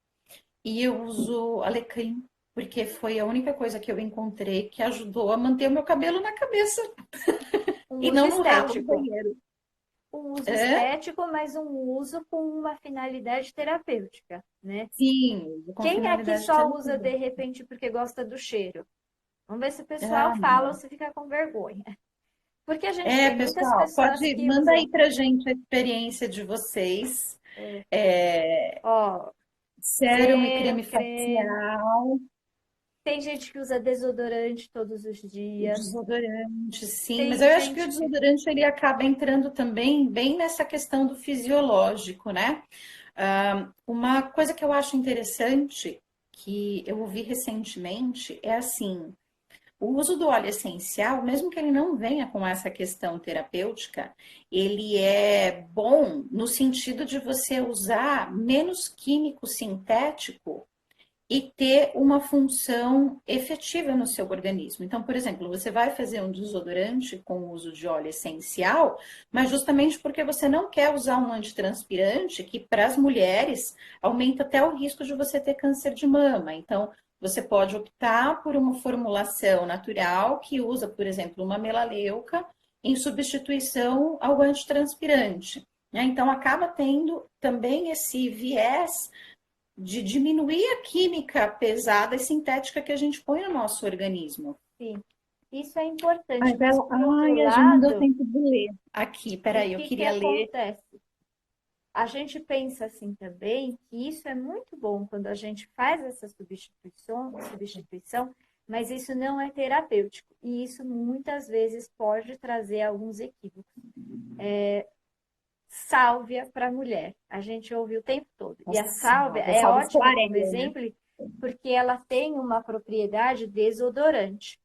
E eu uso alecrim, porque foi a única coisa que eu encontrei que ajudou a manter o meu cabelo na cabeça Um e uso não no ralo do estético. banheiro. Um uso É? estético, mas um uso com uma finalidade terapêutica, né? Sim, com Quem aqui finalidade só usa de terapêutica. repente porque gosta do cheiro? Vamos ver se o pessoal Ah, fala ou não. se fica com vergonha. Porque a gente É, tem muitas pessoal, pessoas pode que manda aí usam. pra gente a experiência de vocês. É, É, ó, sérum e cera, creme creme. facial, Tem gente que usa desodorante todos os o dias. desodorante, sim, mas Tem eu acho que o gente que. desodorante ele acaba entrando também bem nessa questão do fisiológico, né? Uma coisa que eu acho interessante, que eu ouvi recentemente, é assim: o uso do óleo essencial, mesmo que ele não venha com essa questão terapêutica, ele é bom no sentido de você usar menos químico sintético e ter uma função efetiva no seu organismo. Então, por exemplo, você vai fazer um desodorante com o uso de óleo essencial, mas justamente porque você não quer usar um antitranspirante que, para as mulheres, aumenta até o risco de você ter câncer de mama. Então, você pode optar por uma formulação natural que usa, por exemplo, uma melaleuca em substituição ao antitranspirante. Né? Então, acaba tendo também esse viés de diminuir a química pesada e sintética que a gente põe no nosso organismo. Sim, isso é importante, Ai, mas Bela, por outro ai, já não deu lado, tempo de ler. Aqui, o peraí, eu que que queria ler. acontece? A gente pensa assim também que isso é muito bom quando a gente faz essa substituição, mas isso não é terapêutico. E isso muitas vezes pode trazer alguns equívocos. Sálvia para mulher. A gente ouve o tempo todo. E a Nossa sálvia senhora, é salve ótima como clareia, né? exemplo, porque ela tem uma propriedade desodorante.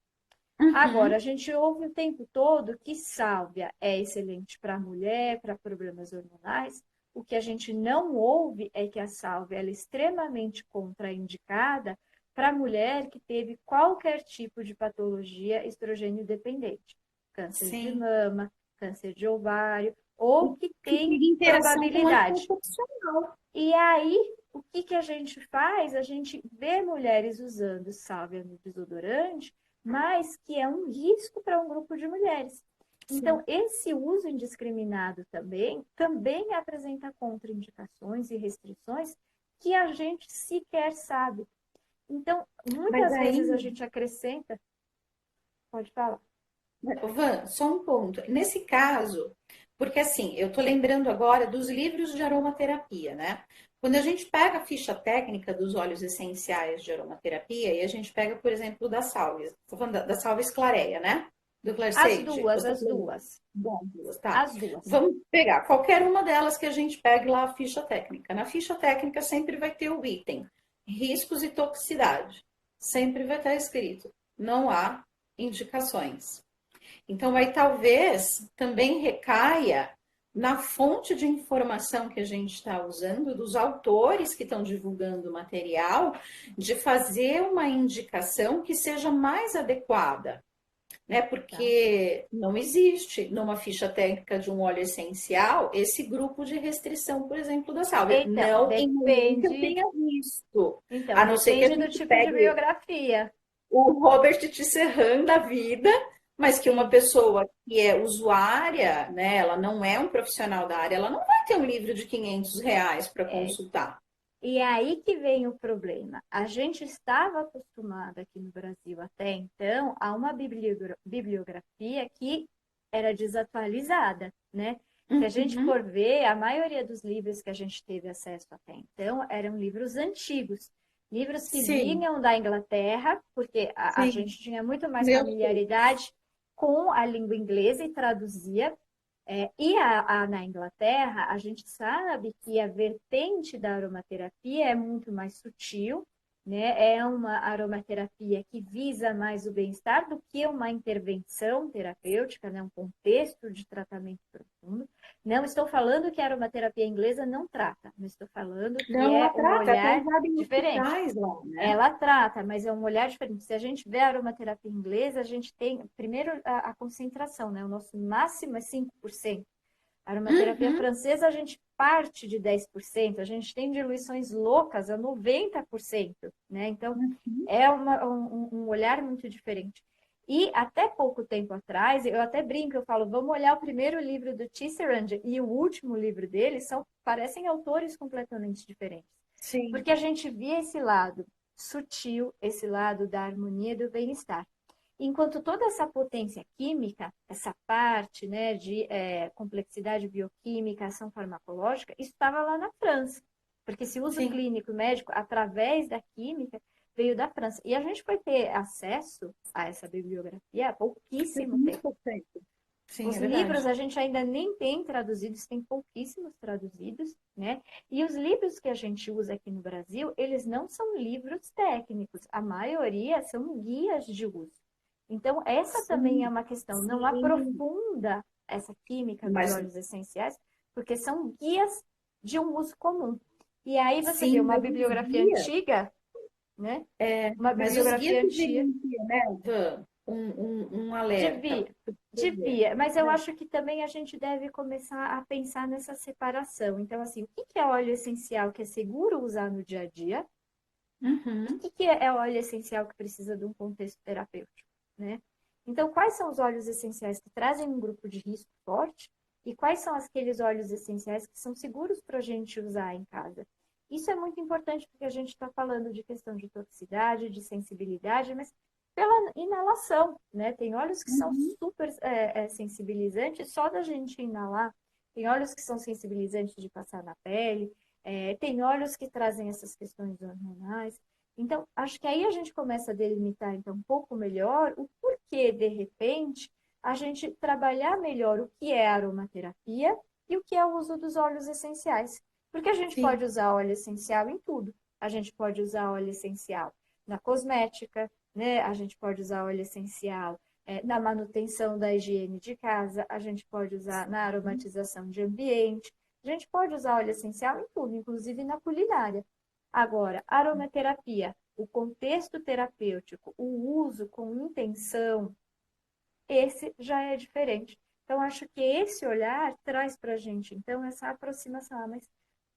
Agora, a Uhum. gente ouve o tempo todo que sálvia é excelente para a mulher, para problemas hormonais. O que a gente não ouve é que a sálvia ela é extremamente contraindicada para a mulher que teve qualquer tipo de patologia estrogênio dependente. Câncer de Sim. mama, câncer de ovário, ou que Que tem teria interação com probabilidade. anticoncepcional. E aí, o que, que a gente faz? A gente vê mulheres usando sálvia no desodorante, mas que é um risco para um grupo de mulheres. Então, Sim. esse uso indiscriminado também apresenta contraindicações e restrições que a gente sequer sabe. Então, Mas muitas aí, vezes a gente acrescenta, pode falar. Van, só um ponto. Nesse caso, porque assim, eu tô lembrando agora dos livros de aromaterapia, né? Quando a gente pega a ficha técnica dos óleos essenciais de aromaterapia, e a gente pega, por exemplo, da Salves, estou falando da Salves Clareia, né? Do Clare As Sage. duas, Você tá as falando? duas, Bom, duas, tá. as duas. Vamos pegar qualquer uma delas que a gente pegue lá a ficha técnica. Na ficha técnica sempre vai ter o item riscos e toxicidade. Sempre vai estar escrito. Não há indicações. Então, aí talvez também recaia na fonte de informação que a gente está usando, dos autores que estão divulgando o material, de fazer uma indicação que seja mais adequada, né? Tá. Porque não existe numa ficha técnica de um óleo essencial esse grupo de restrição, por exemplo, da sálvia. Então, Não em nenhum que eu depende, tenha visto. então, A não ser que a depende do gente tipo de pegue biografia. o Robert Tisserand da vida, mas que uma Sim. pessoa que é usuária, né, ela não é um profissional da área, ela não vai ter um livro de R$ 500 para É, consultar. e é aí que vem o problema. A gente estava acostumado aqui no Brasil até então a uma bibliografia que era desatualizada, né? Se a gente Uhum. for ver, a maioria dos livros que a gente teve acesso até então eram livros antigos, livros que Sim, vinham da Inglaterra, porque a sim. gente tinha muito mais Meu Deus. familiaridade com a língua inglesa e traduzia. Na Inglaterra, a gente sabe que a vertente da aromaterapia é muito mais sutil, né? É uma aromaterapia que visa mais o bem-estar do que uma intervenção terapêutica, né? Um contexto de tratamento profundo. Não estou falando que a aromaterapia inglesa não trata, mas estou falando que Não, é ela um trata, até olhar usada em diferente. hospitais lá, né? Ela trata, mas é um olhar diferente. Se a gente vê a aromaterapia inglesa, a gente tem, primeiro, a concentração, né? O nosso máximo é 5%. A aromaterapia Uhum. francesa, a gente parte de 10%, a gente tem diluições loucas a 90%, né? Então, Uhum. é um olhar muito diferente. E até pouco tempo atrás, eu até brinco, eu falo, vamos olhar o primeiro livro do Tisserand e o último livro dele, parecem autores completamente diferentes. Sim, Porque a gente via esse lado sutil, esse lado da harmonia e do bem-estar. Enquanto toda essa potência química, essa parte, né, de complexidade bioquímica, ação farmacológica, isso estava lá na França. Porque esse uso sim. clínico médico, através da química, veio da França. E a gente foi ter acesso a essa bibliografia há Tem pouquíssimo muito tempo. pouco tempo. Sim, Os é livros verdade. a gente ainda nem tem traduzidos, tem pouquíssimos traduzidos, né? E os livros que a gente usa aqui no Brasil, eles não são livros técnicos, a maioria são guias de uso. Então, essa também é Sim, uma questão, não sim. aprofunda essa química dos Mas óleos essenciais, porque são guias de um uso comum. E aí você vê sim, uma mas os bibliografia guias, antiga, né? é, Uma mas os guias bibliografia antiga. deveriam ter, né, Van, um alerta. Devia, devia, mas eu acho que também a gente deve começar a pensar nessa separação. Então, assim, o que que é óleo essencial que é seguro usar no dia a dia? E o Uhum. que que é óleo essencial que precisa de um contexto terapêutico, né? Então, quais são os óleos essenciais que trazem um grupo de risco forte? E quais são aqueles óleos essenciais que são seguros para a gente usar em casa? Isso é muito importante porque a gente está falando de questão de toxicidade, de sensibilidade, mas pela inalação, né? Tem óleos que são Uhum. super sensibilizantes só da gente inalar. Tem óleos que são sensibilizantes de passar na pele. Tem óleos que trazem essas questões hormonais. Então, acho que aí a gente começa a delimitar então, um pouco melhor o porquê, de repente, a gente trabalhar melhor o que é aromaterapia e o que é o uso dos óleos essenciais. Porque a gente Sim, pode usar óleo essencial em tudo. A gente pode usar óleo essencial na cosmética, né? A gente pode usar óleo essencial na manutenção da higiene de casa, a gente pode usar na aromatização de ambiente, a gente pode usar óleo essencial em tudo, inclusive na culinária. Agora, aromaterapia, o contexto terapêutico, o uso com intenção, esse já é diferente. Então, acho que esse olhar traz para a gente, então, essa aproximação. Mas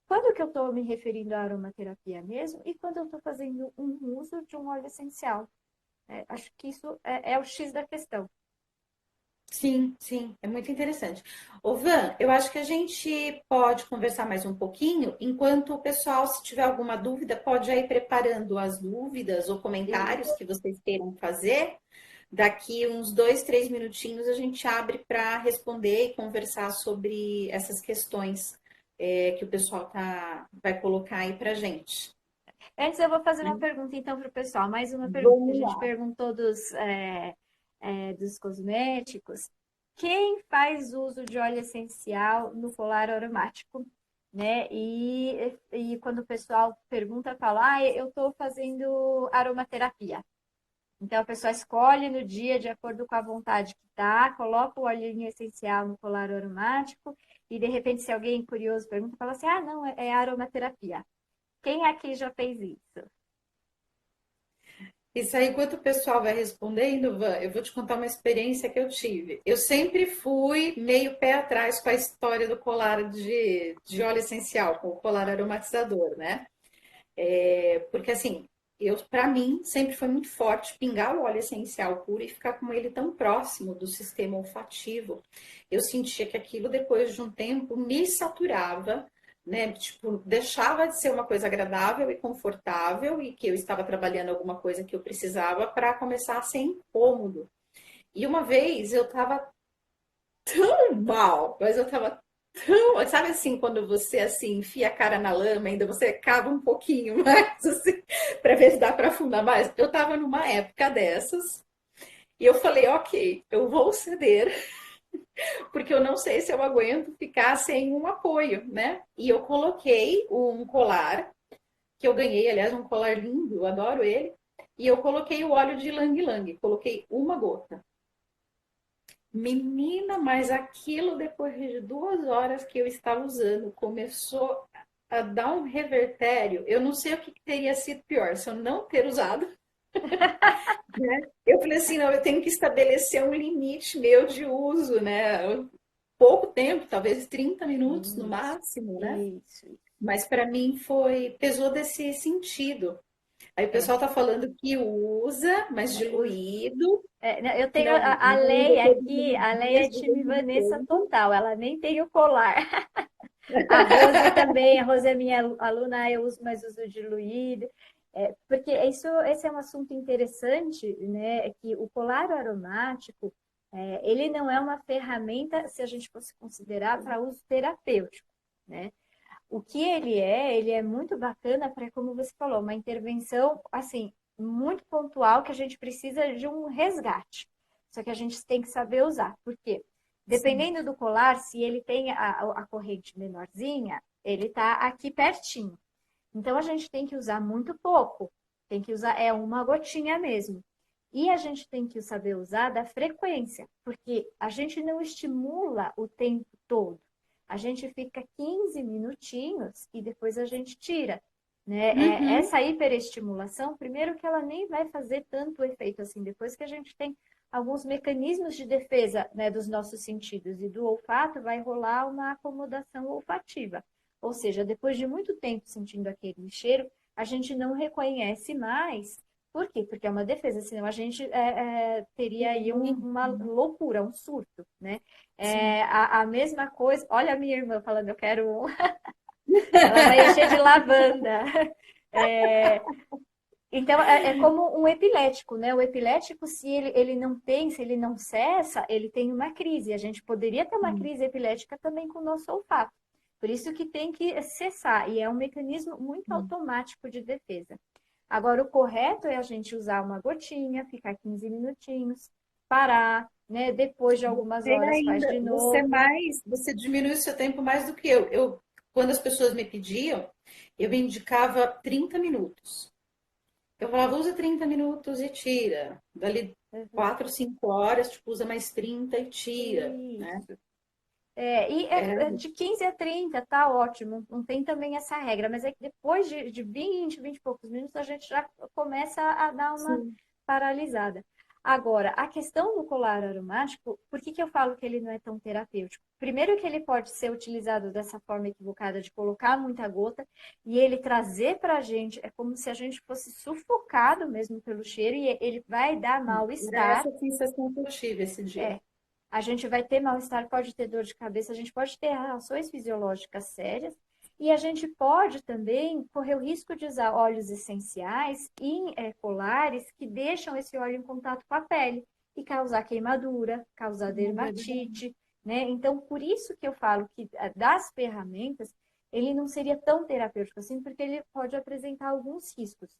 quando que eu estou me referindo à aromaterapia mesmo e quando eu estou fazendo um uso de um óleo essencial? Acho que isso é o X da questão. sim, sim, é muito interessante. Ô, Van, eu acho que a gente pode conversar mais um pouquinho, enquanto o pessoal, se tiver alguma dúvida, pode já ir preparando as dúvidas ou comentários Beleza. que vocês queiram fazer. Daqui uns 2, 3 minutinhos a gente abre para responder e conversar sobre essas questões que o pessoal vai colocar aí pra gente. Antes eu vou fazer uma pergunta então para o pessoal, mais uma pergunta que a Vamos gente lá. perguntou dos cosméticos. Quem faz uso de óleo essencial no colar aromático? Né? E quando o pessoal pergunta, fala, eu estou fazendo aromaterapia. Então a pessoa escolhe no dia de acordo com a vontade que tá, coloca o olhinho essencial no colar aromático e de repente se alguém curioso pergunta, fala assim, não, é aromaterapia. Quem aqui já fez isso? Isso aí, enquanto o pessoal vai respondendo, Van, eu vou te contar uma experiência que eu tive. Eu sempre fui meio pé atrás com a história do colar de óleo essencial, com o colar aromatizador, né? Porque assim, para mim, sempre foi muito forte pingar o óleo essencial puro e ficar com ele tão próximo do sistema olfativo. Eu sentia que aquilo, depois de um tempo, me saturava, né? Tipo, deixava de ser uma coisa agradável e confortável e que eu estava trabalhando alguma coisa que eu precisava para começar a ser incômodo. E uma vez eu estava tão mal, mas eu estava tão, sabe assim, quando você assim enfia a cara na lama, ainda você cava um pouquinho mais assim, para ver se dá para afundar mais. Eu estava numa época dessas e eu falei, ok, eu vou ceder, porque eu não sei se eu aguento ficar sem um apoio, né? E eu coloquei um colar que eu ganhei, aliás, um colar lindo, eu adoro ele. E eu coloquei o óleo de Lang Lang, coloquei uma gota. Menina, mas aquilo depois de 2 horas que eu estava usando começou a dar um revertério. Eu não sei o que teria sido pior, se eu não ter usado, né? Eu falei assim, não, eu tenho que estabelecer um limite meu de uso, né? Pouco tempo, talvez 30 minutos no Isso, máximo, né? isso. Mas para mim pesou desse sentido. Aí o É, pessoal tá falando que usa, mas uso. diluído, Eu que tenho não, a não usa Leia todos aqui, os a Leia dias é do time mesmo Vanessa jeito. total, ela nem tem o colar. A Rose também, a Rose é minha aluna, eu uso mais uso diluído. Porque esse é um assunto interessante, né? Que o colar aromático, ele não é uma ferramenta, se a gente fosse considerar, para uso terapêutico, né? O que ele é muito bacana para, como você falou, uma intervenção, assim, muito pontual que a gente precisa de um resgate. Só que a gente tem que saber usar. Por quê? Sim. Dependendo do colar, se ele tem a corrente menorzinha, ele está aqui pertinho. Então a gente tem que usar muito pouco. Tem que usar uma gotinha mesmo. E a gente tem que saber usar da frequência, porque a gente não estimula o tempo todo. A gente fica 15 minutinhos e depois a gente tira. Né? Uhum. Essa hiperestimulação, primeiro que ela nem vai fazer tanto efeito assim, depois que a gente tem alguns mecanismos de defesa, né, dos nossos sentidos e do olfato, vai rolar uma acomodação olfativa. Ou seja, depois de muito tempo sentindo aquele cheiro, a gente não reconhece mais. Por quê? Porque é uma defesa, senão a gente teria aí Sim, uma loucura, um surto, né? sim. A mesma coisa, olha a minha irmã falando, eu quero um. Ela vai encher de lavanda. É, então, é como um epilético, né? O epilético, se ele não tem, se ele não cessa, ele tem uma crise. A gente poderia ter uma crise epilética também com o nosso olfato. Por isso que tem que cessar, e é um mecanismo muito automático de defesa. Agora, o correto é a gente usar uma gotinha, ficar 15 minutinhos, parar, né? Depois de algumas Você horas faz ainda, de novo. você diminui o seu tempo mais do que eu. Quando as pessoas me pediam, eu me indicava 30 minutos. Eu falava, usa 30 minutos e tira. Dali Uhum. 4, 5 horas, tipo, usa mais 30 e tira, né? Isso. Era, De 15 a 30 tá ótimo, não tem também essa regra, mas é que depois de 20 e poucos minutos, a gente já começa a dar uma sim. paralisada. Agora, a questão do colar aromático, por que que eu falo que ele não é tão terapêutico? Primeiro que ele pode ser utilizado dessa forma equivocada de colocar muita gota e ele trazer para a gente, é como se a gente fosse sufocado mesmo pelo cheiro e ele vai dar Era mal-estar. essa a sensação que eu tive esse dia. É, a gente vai ter mal-estar, pode ter dor de cabeça, a gente pode ter reações fisiológicas sérias e a gente pode também correr o risco de usar óleos essenciais em colares que deixam esse óleo em contato com a pele e causar queimadura, causar É verdade. dermatite, né? Então, por isso que eu falo que das ferramentas, ele não seria tão terapêutico assim, porque ele pode apresentar alguns riscos.